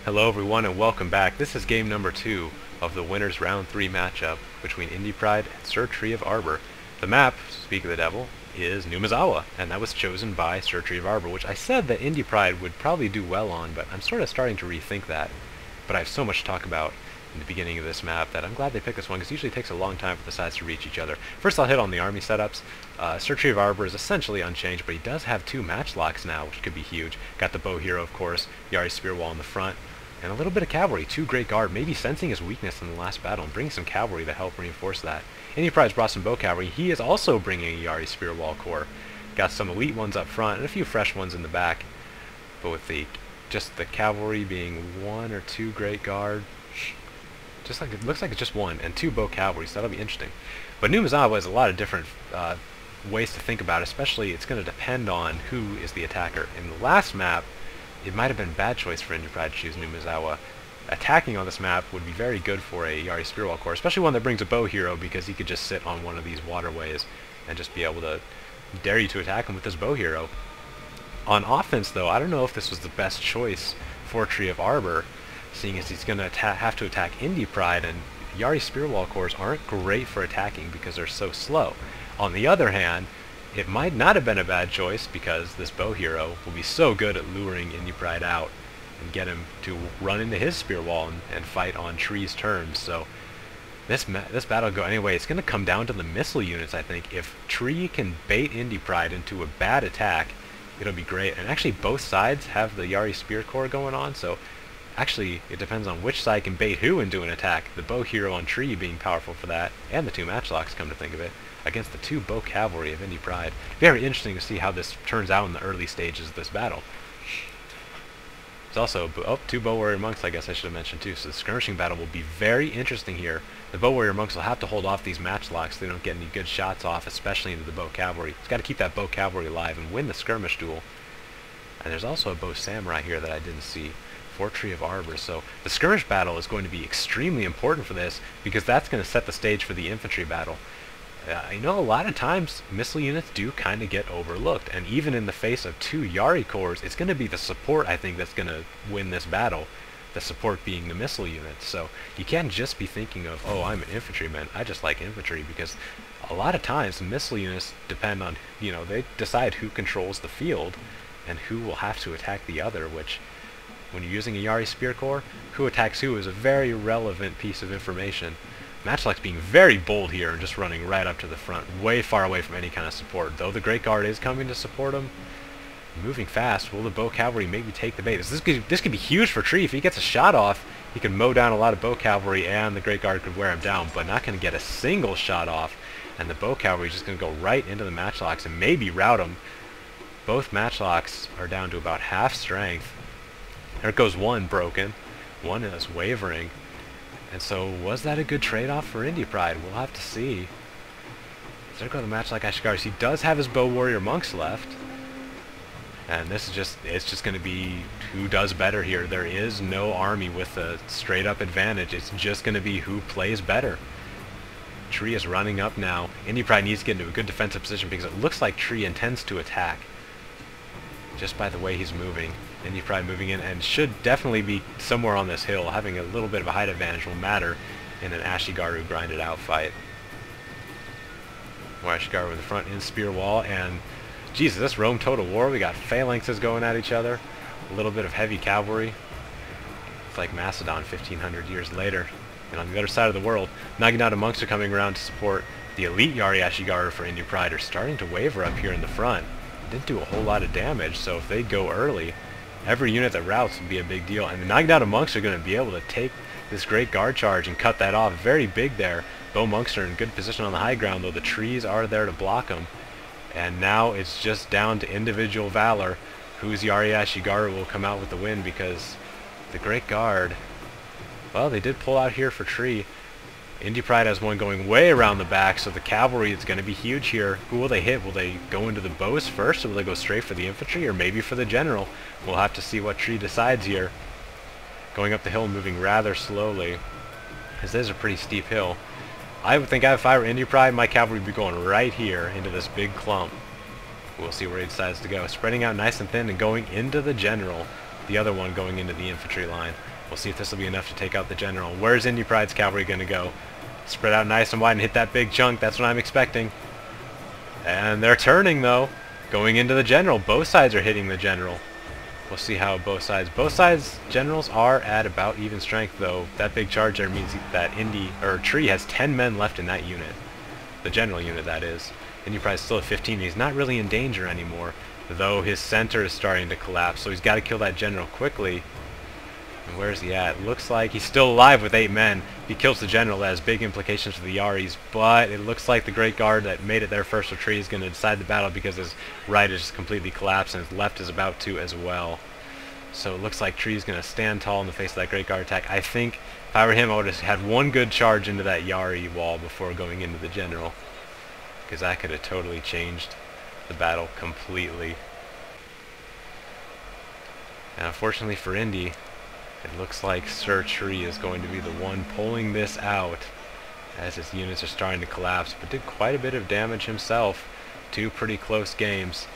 Hello everyone and welcome back. This is game number 2 of the winners round 3 matchup between Indypride and Sir Tree of Arbor. The map, speak of the devil, is Numazawa, and that was chosen by Sir Tree of Arbor, which I said that Indypride would probably do well on, but I'm sort of starting to rethink that. But I have so much to talk about in the beginning of this map that I'm glad they picked this one, because it usually takes a long time for the sides to reach each other. First I'll hit on the army setups. Sir Tree of Arbor is essentially unchanged, but he does have 2 match locks now, which could be huge. Got the bow hero, of course, Yari spear wall in the front, and a little bit of cavalry, 2 great guard, maybe sensing his weakness in the last battle and bringing some cavalry to help reinforce that. Indypride's brought some bow cavalry. He is also bringing a Yari spear wall corps. Got some elite ones up front and a few fresh ones in the back. But with just the cavalry being 1 or 2 great guard, just like it looks like it's just 1 and 2 bow cavalry, so that'll be interesting. But Numazawa has a lot of different ways to think about it, especially it's going to depend on who is the attacker. In the last map, it might have been a bad choice for Indypride to choose Numazawa. Attacking on this map would be very good for a Yari Spearwall Corps, especially one that brings a bow hero, because he could just sit on one of these waterways and just be able to dare you to attack him with his bow hero. On offense, though, I don't know if this was the best choice for Tree of Arbor, seeing as he's going to have to attack Indypride, and Yari Spearwall Corps aren't great for attacking because they're so slow. On the other hand, it might not have been a bad choice, because this bow hero will be so good at luring Indypride out and get him to run into his spear wall and fight on Tree's terms. So this battle will go anyway. It's going to come down to the missile units, I think. If Tree can bait Indypride into a bad attack, it'll be great. And actually both sides have the Yari Spear Corps going on, so actually it depends on which side can bait who into an attack. The bow hero on Tree being powerful for that, and the 2 matchlocks, come to think of it, against the 2 bow cavalry of Indypride. Very interesting to see how this turns out in the early stages of this battle. There's also 2 bow warrior monks, I guess I should have mentioned too, so the skirmishing battle will be very interesting here. The bow warrior monks will have to hold off these matchlocks so they don't get any good shots off, especially into the bow cavalry. It's got to keep that bow cavalry alive and win the skirmish duel. And there's also a bow samurai here that I didn't see for Tree of Arbor, so the skirmish battle is going to be extremely important for this, because that's going to set the stage for the infantry battle. I know a lot of times missile units do kind of get overlooked, and even in the face of 2 Yari corps, it's going to be the support, I think, that's going to win this battle, the support being the missile units. So you can't just be thinking of, oh, I'm an infantryman, I just like infantry, because a lot of times missile units depend on, they decide who controls the field and who will have to attack the other, which, when you're using a Yari Spear Corps, who attacks who is a very relevant piece of information. Matchlock's being very bold here and just running right up to the front, way far away from any kind of support. Though the Great Guard is coming to support him, moving fast, will the bow cavalry maybe take the bait? This could be huge for Tree. If he gets a shot off, he could mow down a lot of bow cavalry, and the Great Guard could wear him down, but not going to get a single shot off, and the bow cavalry is just going to go right into the matchlocks and maybe rout them. Both matchlocks are down to about half strength. There goes one broken. One is wavering. And so, was that a good trade-off for Indypride? We'll have to see. There go the matchlock Ashigaris. He does have his bow warrior monks left. And this is it's just going to be who does better here. There is no army with a straight-up advantage. It's just going to be who plays better. Tree is running up now. Indypride needs to get into a good defensive position, because it looks like Tree intends to attack, just by the way he's moving. Indypride moving in, and should definitely be somewhere on this hill. Having a little bit of a height advantage will matter in an Ashigaru grinded out fight. More Ashigaru in the front in spear wall, and Jesus, this Rome Total War. We got phalanxes going at each other, a little bit of heavy cavalry. It's like Macedon 1500 years later. And on the other side of the world, Naginata monks are coming around to support. The elite Yari Ashigaru for Indypride are starting to waver up here in the front. Didn't do a whole lot of damage, so if they go early, every unit that routes would be a big deal. And the Naginata monks are going to be able to take this great guard charge and cut that off. Very big there. Bow monks are in good position on the high ground, though the trees are there to block them. And now it's just down to individual valor whose Yari Ashigaru will come out with the win, because the great guard, well, they did pull out here for Tree. Indypride has one going way around the back, so the cavalry is going to be huge here. Who will they hit? Will they go into the bows first, or will they go straight for the infantry, or maybe for the general? We'll have to see what Tree decides here. Going up the hill, moving rather slowly, because this is a pretty steep hill. I would think if I were Indypride, my cavalry would be going right here into this big clump. We'll see where he decides to go. Spreading out nice and thin and going into the general. the other one going into the infantry line. We'll see if this will be enough to take out the general. Where's Indypride's cavalry going to go? Spread out nice and wide and hit that big chunk. That's what I'm expecting. And they're turning, though. Going into the general. Both sides are hitting the general. We'll see how both sides generals are at about even strength, though. That big charge there means that Tree has 10 men left in that unit. The general unit, that is. Indypride's still at 15. He's not really in danger anymore, though his center is starting to collapse, so he's got to kill that general quickly. And where's he at? Looks like he's still alive with 8 men. If he kills the general, that has big implications for the Yaris, but it looks like the Great Guard that made it there first with Tree is going to decide the battle because his right is just completely collapsed and his left is about to as well. So it looks like Tree is going to stand tall in the face of that Great Guard attack. I think if I were him, I would have had one good charge into that Yari wall before going into the general, because that could have totally changed the battle completely. And unfortunately for Indy, it looks like Sir Tree is going to be the one pulling this out as his units are starting to collapse, but did quite a bit of damage himself. 2 pretty close games,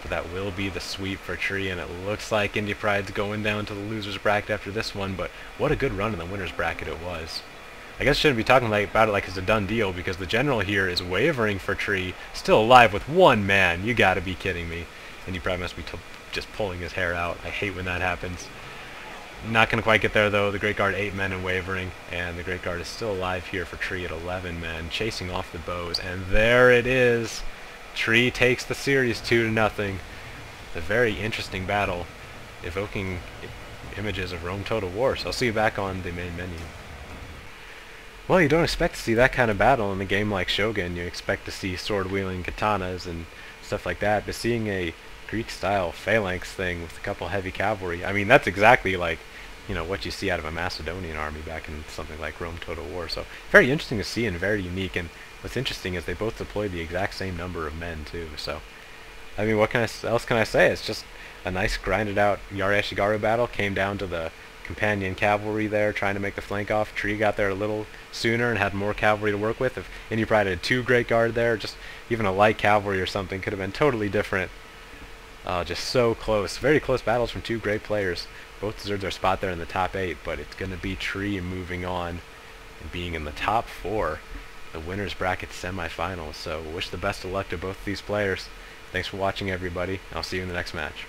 but that will be the sweep for Tree, and it looks like Indypride's going down to the loser's bracket after this one, but what a good run in the winner's bracket it was. I guess I shouldn't be talking about it like it's a done deal, because the general here is wavering for Tree, still alive with 1 man. You gotta be kidding me. Indypride must be just pulling his hair out. I hate when that happens. Not going to quite get there, though. The Great Guard 8 men and wavering, and the Great Guard is still alive here for Tree at 11 men, chasing off the bows, and there it is. Tree takes the series 2-0. A very interesting battle, evoking images of Rome Total War, so I'll see you back on the main menu. Well, you don't expect to see that kind of battle in a game like Shogun. You expect to see sword-wielding katanas and stuff like that, but seeing a Greek-style phalanx thing with a couple heavy cavalry, I mean, that's exactly like, you know, what you see out of a Macedonian army back in something like Rome Total War. So very interesting to see and very unique. And what's interesting is they both deployed the exact same number of men too. So I mean, what else can I say? It's just a nice grinded out Yari-Ashigaru battle. Came down to the companion cavalry there trying to make the flank off. Tree got there a little sooner and had more cavalry to work with. If Indypride had 2 Great Guard there, just even a light cavalry or something could have been totally different. Just so close. Very close battles from 2 great players. Both deserve their spot there in the top 8, but it's going to be Tree moving on and being in the top 4, the winner's bracket semifinals. So wish the best of luck to both of these players. Thanks for watching, everybody. I'll see you in the next match.